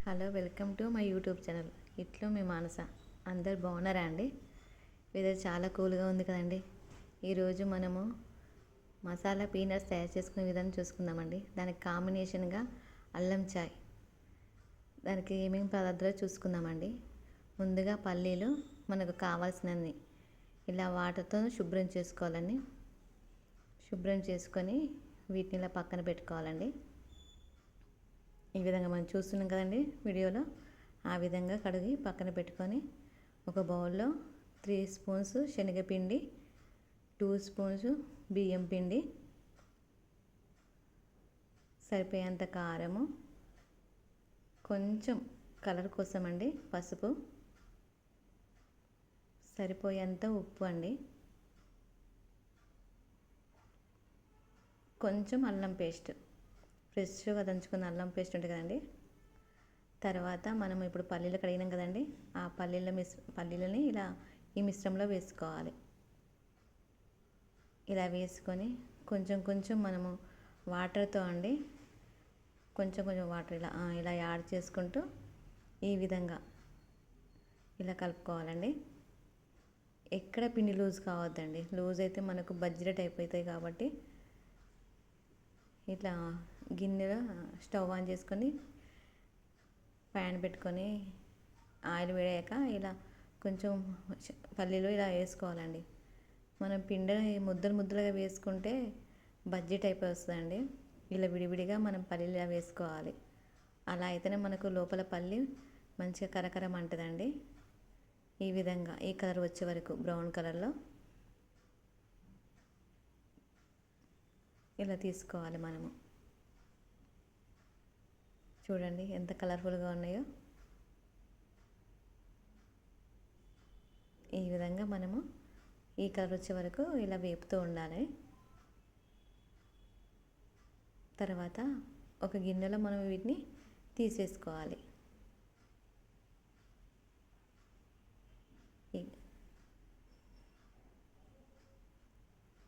Hello, welcome to my YouTube channel. ఇట్లో మీ మానస. అందరు బాగున్నారా అండి? వెదర్ చాలా కూల్గా ఉంది కదండి. ఈరోజు మనము మసాలా పీనట్స్ తయారు చేసుకునే విధానం చూసుకుందామండి. దానికి కాంబినేషన్గా అల్లం చాయ్. దానికి ఏమేమి పదార్థాలు చూసుకుందామండి. ముందుగా పల్లీలు మనకు కావాల్సినన్ని ఇలా వాటర్తో శుభ్రం చేసుకోవాలండి. శుభ్రం చేసుకొని వీటిని ఇలా పక్కన పెట్టుకోవాలండి. ఈ విధంగా మనం చూస్తున్నాం కదండి వీడియోలో. ఆ విధంగా కడిగి పక్కన పెట్టుకొని ఒక బౌల్లో 3 స్పూన్స్ శనగపిండి, 2 స్పూన్స్ బియ్యం పిండి, సరిపోయేంత కారము, కొంచెం కలర్ కోసం అండి పసుపు, సరిపోయేంత ఉప్పు అండి, కొంచెం అల్లం పేస్ట్, ఫ్రెష్గా దంచుకున్న అల్లం పేస్ట్ ఉంటుంది కదండి. తర్వాత మనం ఇప్పుడు పల్లీలు కడిగినాం కదండి. ఆ పల్లీలని ఇలా ఈ మిశ్రమంలో వేసుకోవాలి. ఇలా వేసుకొని కొంచెం కొంచెం మనము వాటర్తో అండి కొంచెం కొంచెం వాటర్ ఇలా యాడ్ చేసుకుంటూ ఈ విధంగా ఇలా కలుపుకోవాలండి. ఎక్కడ పిండి లూజ్ కావద్దండి. లూజ్ అయితే మనకు బజ్జీల టైప్ అవుతాయి కాబట్టి ఇట్లా గిన్నెలో స్టవ్ ఆన్ చేసుకొని ప్యాన్ పెట్టుకొని ఆయిల్ వేడాక ఇలా కొంచెం పల్లీలు ఇలా వేసుకోవాలండి. మనం పిండిని ముద్దలుగా వేసుకుంటే బజ్జీ టైప్ వస్తుందండి. ఇలా విడివిడిగా మనం పల్లీలు ఇలా వేసుకోవాలి. అలా అయితేనే మనకు లోపల పల్లి మంచిగా కరకరమంటుందండి. ఈ విధంగా ఈ కలర్ వచ్చే వరకు బ్రౌన్ కలర్లో ఇలా తీసుకోవాలి మనము. చూడండి ఎంత కలర్ఫుల్గా ఉన్నాయో. ఈ విధంగా మనము ఈ కలర్ వచ్చే వరకు ఇలా వేపుతూ ఉండాలి. తర్వాత ఒక గిన్నెలో మనం వీటిని తీసేసుకోవాలి.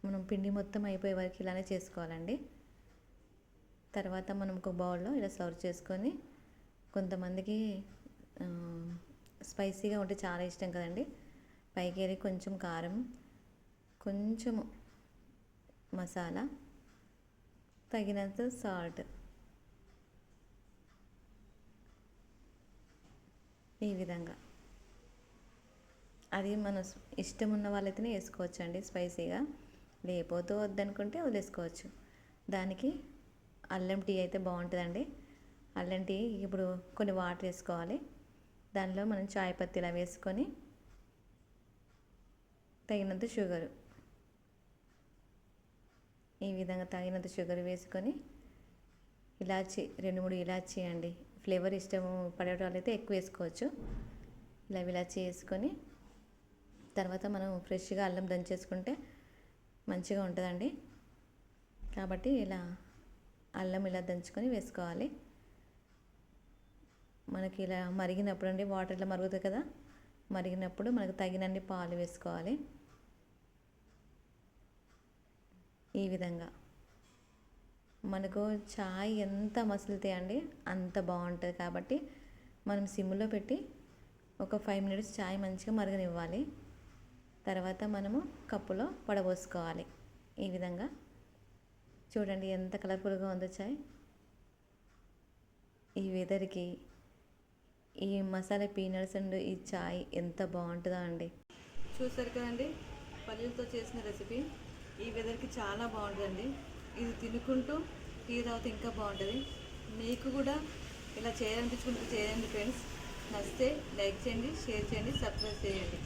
మనం పిండి మొత్తం అయిపోయే వరకు ఇలానే చేసుకోవాలండి. తర్వాత మనం ఒక బౌల్లో ఇలా సర్వ్ చేసుకొని, కొంతమందికి స్పైసీగా ఉంటే చాలా ఇష్టం కదండి. పైకి వెళ్ళి కొంచెం కారం, కొంచెం మసాలా, తగినంత సాల్ట్, ఈ విధంగా అది మన ఇష్టం ఉన్న వాళ్ళైతేనే వేసుకోవచ్చండి స్పైసీగా. లేకపోతే వద్దనుకుంటే వదిలేసుకోవచ్చు. దానికి అల్లం టీ అయితే బాగుంటుందండి. అల్లం టీ ఇప్పుడు కొన్ని వాటర్ వేసుకోవాలి. దానిలో మనం చాయ్ పత్తి ఇలా వేసుకొని తగినంత షుగరు, ఈ విధంగా తగినంత షుగర్ వేసుకొని ఇలాచి 2-3 ఇలాచి అండి. ఫ్లేవర్ ఇష్టం పడే వాళ్ళైతే ఎక్కువ వేసుకోవచ్చు. ఇలా ఇలాచి వేసుకొని తర్వాత మనం ఫ్రెష్గా అల్లం దంచేసుకుంటే మంచిగా ఉంటుందండి. కాబట్టి ఇలా అల్లం ఇలా దంచుకొని వేసుకోవాలి. మనకి ఇలా మరిగినప్పుడు అండి వాటర్ ఇలా మరుగుతుంది కదా, మరిగినప్పుడు మనకు తగినన్ని పాలు వేసుకోవాలి. ఈ విధంగా మనకు చాయ్ ఎంత మసులుతాయి అండి అంత బాగుంటుంది. కాబట్టి మనం సిమ్లో పెట్టి ఒక 5 మినిట్స్ చాయ్ మంచిగా మరగనివ్వాలి. తర్వాత మనము కప్పులో వడబోసుకోవాలి. ఈ విధంగా చూడండి ఎంత కలర్ఫుల్గా ఉందో చాయ్. ఈ వెదర్కి ఈ మసాలా పీనట్స్ అండ్ ఈ చాయ్ ఎంత బాగుంటుందో అండి. చూసారు కదండి పల్లీలతో చేసిన రెసిపీ. ఈ వెదర్కి చాలా బాగుంటుందండి. ఇది తినుకుంటూ టీ తాగితే ఇంకా బాగుంటుంది. మీకు కూడా ఇలా చేయాలనిపించుకుంటూ చేయండి ఫ్రెండ్స్. నచ్చితే లైక్ చేయండి, షేర్ చేయండి, సబ్స్క్రైబ్ చేయండి.